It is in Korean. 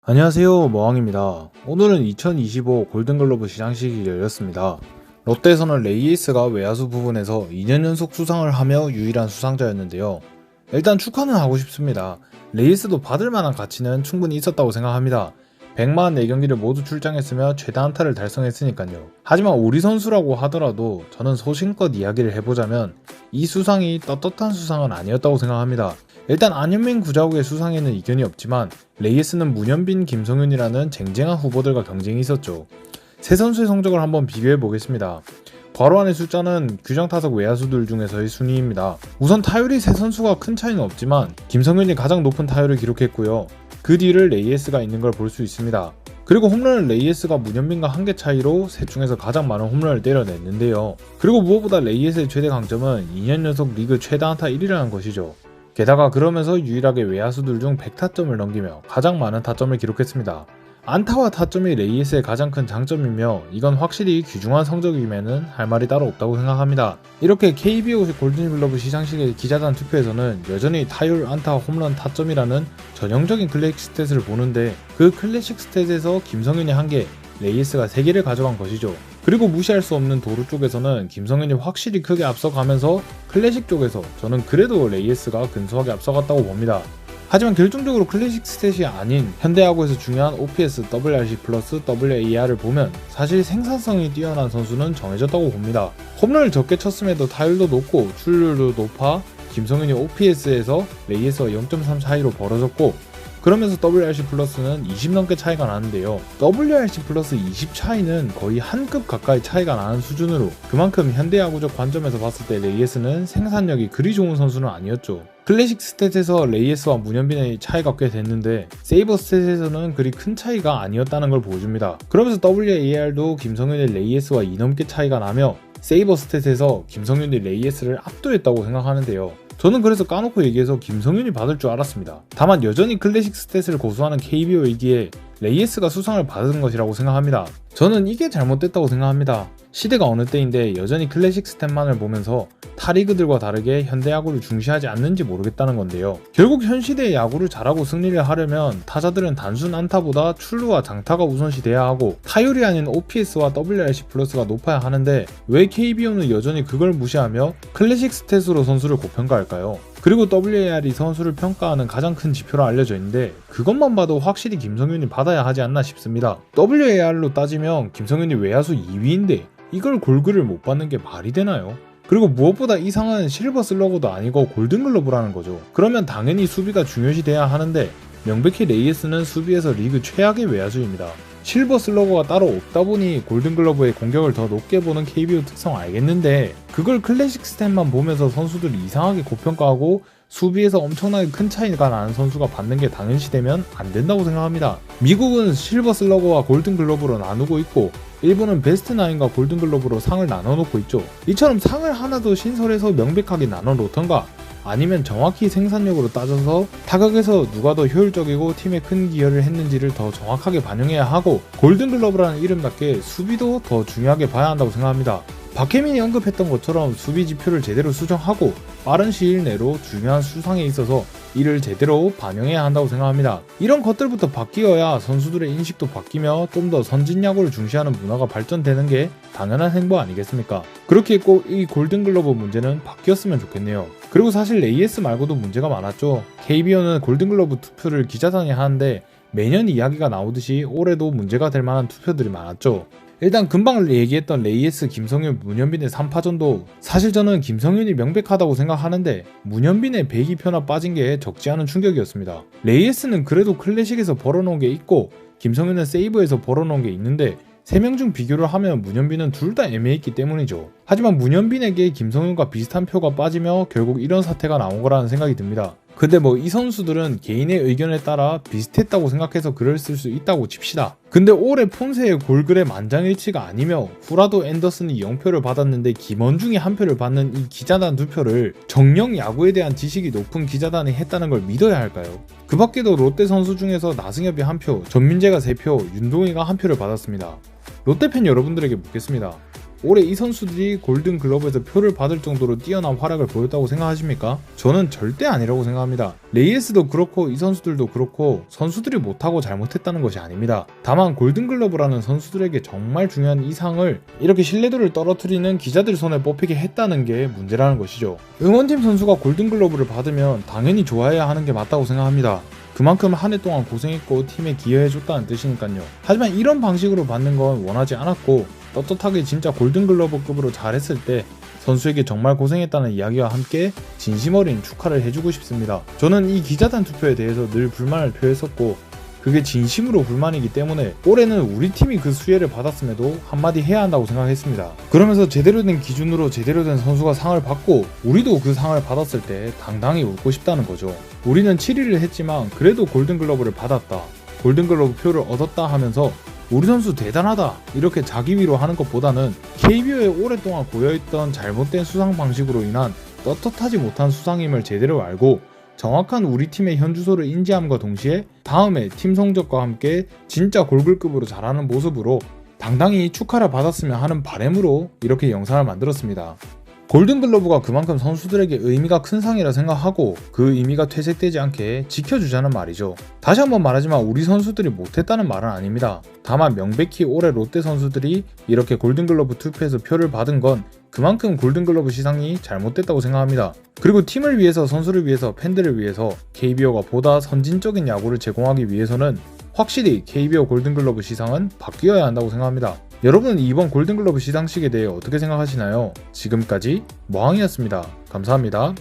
안녕하세요, 머왕입니다. 오늘은 2025 골든글러브 시상식이 열렸습니다. 롯데에서는 레이에스가 외야수 부분에서 2년 연속 수상을 하며 유일한 수상자였는데요. 일단 축하는 하고 싶습니다. 레이에스도 받을 만한 가치는 충분히 있었다고 생각합니다. 144경기를 모두 출장했으며 최다 안타를 달성했으니까요. 하지만 우리 선수라고 하더라도 저는 소신껏 이야기를 해보자면 이 수상이 떳떳한 수상은 아니었다고 생각합니다. 일단 안현민 구자욱의 수상에는 이견이 없지만 레이에스는 문현빈, 김성윤이라는 쟁쟁한 후보들과 경쟁이 있었죠. 세 선수의 성적을 한번 비교해 보겠습니다. 괄호 안의 숫자는 규정 타석 외야수들 중에서의 순위입니다. 우선 타율이 세 선수가 큰 차이는 없지만 김성윤이 가장 높은 타율을 기록했고요. 그 뒤를 레이에스가 있는 걸 볼 수 있습니다. 그리고 홈런은 레이에스가 문현빈과 한 개 차이로 셋 중에서 가장 많은 홈런을 때려냈는데요. 그리고 무엇보다 레이에스의 최대 강점은 2년 연속 리그 최다 안타 1위라는 것이죠. 게다가 그러면서 유일하게 외야수들 중 100타점을 넘기며 가장 많은 타점을 기록했습니다. 안타와 타점이 레이에스의 가장 큰 장점이며 이건 확실히 귀중한 성적이면은 할 말이 따로 없다고 생각합니다. 이렇게 KBO 골든글러브 시상식의 기자단 투표에서는 여전히 타율, 안타, 홈런, 타점이라는 전형적인 클래식 스탯을 보는데 그 클래식 스탯에서 김성윤이 1개, 레이에스가 3개를 가져간 것이죠. 그리고 무시할 수 없는 도루 쪽에서는 김성윤이 확실히 크게 앞서가면서 클래식 쪽에서 저는 그래도 레이에스가 근소하게 앞서갔다고 봅니다. 하지만 결정적으로 클래식 스탯이 아닌 현대야구에서 중요한 OPS, WRC 플러스 WAR을 보면 사실 생산성이 뛰어난 선수는 정해졌다고 봅니다. 홈런을 적게 쳤음에도 타율도 높고 출루율도 높아 김성윤이 OPS에서 레이에스와 0.3 차이로 벌어졌고 그러면서 WRC 플러스는 20 넘게 차이가 나는데요. WRC 플러스 20 차이는 거의 한 급 가까이 차이가 나는 수준으로 그만큼 현대야구적 관점에서 봤을 때 레이에스는 생산력이 그리 좋은 선수는 아니었죠. 클래식 스탯에서 레이에스와 문현빈의 차이가 꽤 됐는데 세이버 스탯에서는 그리 큰 차이가 아니었다는 걸 보여줍니다. 그러면서 WAR도 김성윤의 레이에스와 2 넘게 차이가 나며 세이버 스탯에서 김성윤이 레이에스를 압도했다고 생각하는데요. 저는 그래서 까놓고 얘기해서 김성윤이 받을 줄 알았습니다. 다만 여전히 클래식 스탯을 고수하는 KBO이기에 레이에스가 수상을 받은 것이라고 생각합니다. 저는 이게 잘못됐다고 생각합니다. 시대가 어느 때인데 여전히 클래식 스탯만을 보면서 타리그들과 다르게 현대야구를 중시하지 않는지 모르겠다는 건데요. 결국 현 시대의 야구를 잘하고 승리를 하려면 타자들은 단순 안타보다 출루와 장타가 우선시돼야 하고 타율이 아닌 OPS와 WRC 플러스가 높아야 하는데 왜 KBO는 여전히 그걸 무시하며 클래식 스탯으로 선수를 고평가할까요? 그리고 WAR이 선수를 평가하는 가장 큰 지표로 알려져 있는데 그것만 봐도 확실히 김성윤이 받아야 하지 않나 싶습니다. WAR로 따지면 김성윤이 외야수 2위인데 이걸 골드를 못 받는 게 말이 되나요? 그리고 무엇보다 이 상은 실버 슬러거도 아니고 골든글러브라는 거죠. 그러면 당연히 수비가 중요시돼야 하는데 명백히 레이에스는 수비에서 리그 최악의 외야수입니다. 실버 슬러거가 따로 없다 보니 골든글러브의 공격을 더 높게 보는 KBO 특성 알겠는데 그걸 클래식 스탯만 보면서 선수들이 이상하게 고평가하고 수비에서 엄청나게 큰 차이가 나는 선수가 받는 게 당연시되면 안 된다고 생각합니다. 미국은 실버 슬러거와 골든글러브로 나누고 있고 일본은 베스트 나인과 골든글러브로 상을 나눠놓고 있죠. 이처럼 상을 하나 더 신설해서 명백하게 나눠놓던가 아니면 정확히 생산력으로 따져서 타격에서 누가 더 효율적이고 팀에 큰 기여를 했는지를 더 정확하게 반영해야 하고 골든글러브라는 이름답게 수비도 더 중요하게 봐야 한다고 생각합니다. 박혜민이 언급했던 것처럼 수비 지표를 제대로 수정하고 빠른 시일 내로 중요한 수상에 있어서 이를 제대로 반영해야 한다고 생각합니다. 이런 것들부터 바뀌어야 선수들의 인식도 바뀌며 좀 더 선진 야구를 중시하는 문화가 발전되는 게 당연한 행보 아니겠습니까? 그렇게 꼭 이 골든글러브 문제는 바뀌었으면 좋겠네요. 그리고 사실 레이에스 말고도 문제가 많았죠. KBO는 골든글러브 투표를 기자단이 하는데 매년 이야기가 나오듯이 올해도 문제가 될 만한 투표들이 많았죠. 일단 금방 얘기했던 레이에스, 김성윤, 문현빈의 3파전도 사실 저는 김성윤이 명백하다고 생각하는데 문현빈의 102표나 빠진 게 적지 않은 충격이었습니다. 레이에스는 그래도 클래식에서 벌어놓은 게 있고 김성윤은 세이브에서 벌어놓은 게 있는데 3명 중 비교를 하면 문현빈은 둘 다 애매했기 때문이죠. 하지만 문현빈에게 김성윤과 비슷한 표가 빠지며 결국 이런 사태가 나온 거라는 생각이 듭니다. 근데 이 선수들은 개인의 의견에 따라 비슷했다고 생각해서 글을 쓸 수 있다고 칩시다. 근데 올해 폰세의 골글의 만장일치가 아니며 후라도 앤더슨이 0표를 받았는데 김원중이 1표를 받는 이 기자단 2표를 정령 야구에 대한 지식이 높은 기자단이 했다는 걸 믿어야 할까요? 그 밖에도 롯데 선수 중에서 나승엽이 1표, 전민재가 3표, 윤동희가 1표를 받았습니다. 롯데팬 여러분들에게 묻겠습니다. 올해 이 선수들이 골든글러브에서 표를 받을 정도로 뛰어난 활약을 보였다고 생각하십니까? 저는 절대 아니라고 생각합니다. 레이에스도 그렇고 이 선수들도 그렇고 선수들이 못하고 잘못했다는 것이 아닙니다. 다만 골든글러브라는 선수들에게 정말 중요한 이 상을 이렇게 신뢰도를 떨어뜨리는 기자들 손에 뽑히게 했다는 게 문제라는 것이죠. 응원팀 선수가 골든글러브를 받으면 당연히 좋아해야 하는 게 맞다고 생각합니다. 그만큼 한 해 동안 고생했고 팀에 기여해줬다는 뜻이니까요. 하지만 이런 방식으로 받는 건 원하지 않았고 떳떳하게 진짜 골든글러브급으로 잘했을 때 선수에게 정말 고생했다는 이야기와 함께 진심 어린 축하를 해주고 싶습니다. 저는 이 기자단 투표에 대해서 늘 불만을 표했었고 그게 진심으로 불만이기 때문에 올해는 우리 팀이 그 수혜를 받았음에도 한마디 해야 한다고 생각했습니다. 그러면서 제대로 된 기준으로 제대로 된 선수가 상을 받고 우리도 그 상을 받았을 때 당당히 웃고 싶다는 거죠. 우리는 7위를 했지만 그래도 골든글러브를 받았다, 골든글러브 표를 얻었다 하면서 우리 선수 대단하다 이렇게 자기 위로 하는 것보다는 KBO에 오랫동안 고여있던 잘못된 수상 방식으로 인한 떳떳하지 못한 수상임을 제대로 알고 정확한 우리 팀의 현 주소를 인지함과 동시에 다음에 팀 성적과 함께 진짜 골글급으로 잘하는 모습으로 당당히 축하를 받았으면 하는 바람으로 이렇게 영상을 만들었습니다. 골든글러브가 그만큼 선수들에게 의미가 큰 상이라 생각하고 그 의미가 퇴색되지 않게 지켜주자는 말이죠. 다시 한번 말하지만 우리 선수들이 못했다는 말은 아닙니다. 다만 명백히 올해 롯데 선수들이 이렇게 골든글러브 투표에서 표를 받은 건 그만큼 골든글러브 시상이 잘못됐다고 생각합니다. 그리고 팀을 위해서, 선수를 위해서, 팬들을 위해서 KBO가 보다 선진적인 야구를 제공하기 위해서는 확실히 KBO 골든글러브 시상은 바뀌어야 한다고 생각합니다. 여러분은 이번 골든글러브 시상식에 대해 어떻게 생각하시나요? 지금까지 머항이었습니다. 감사합니다.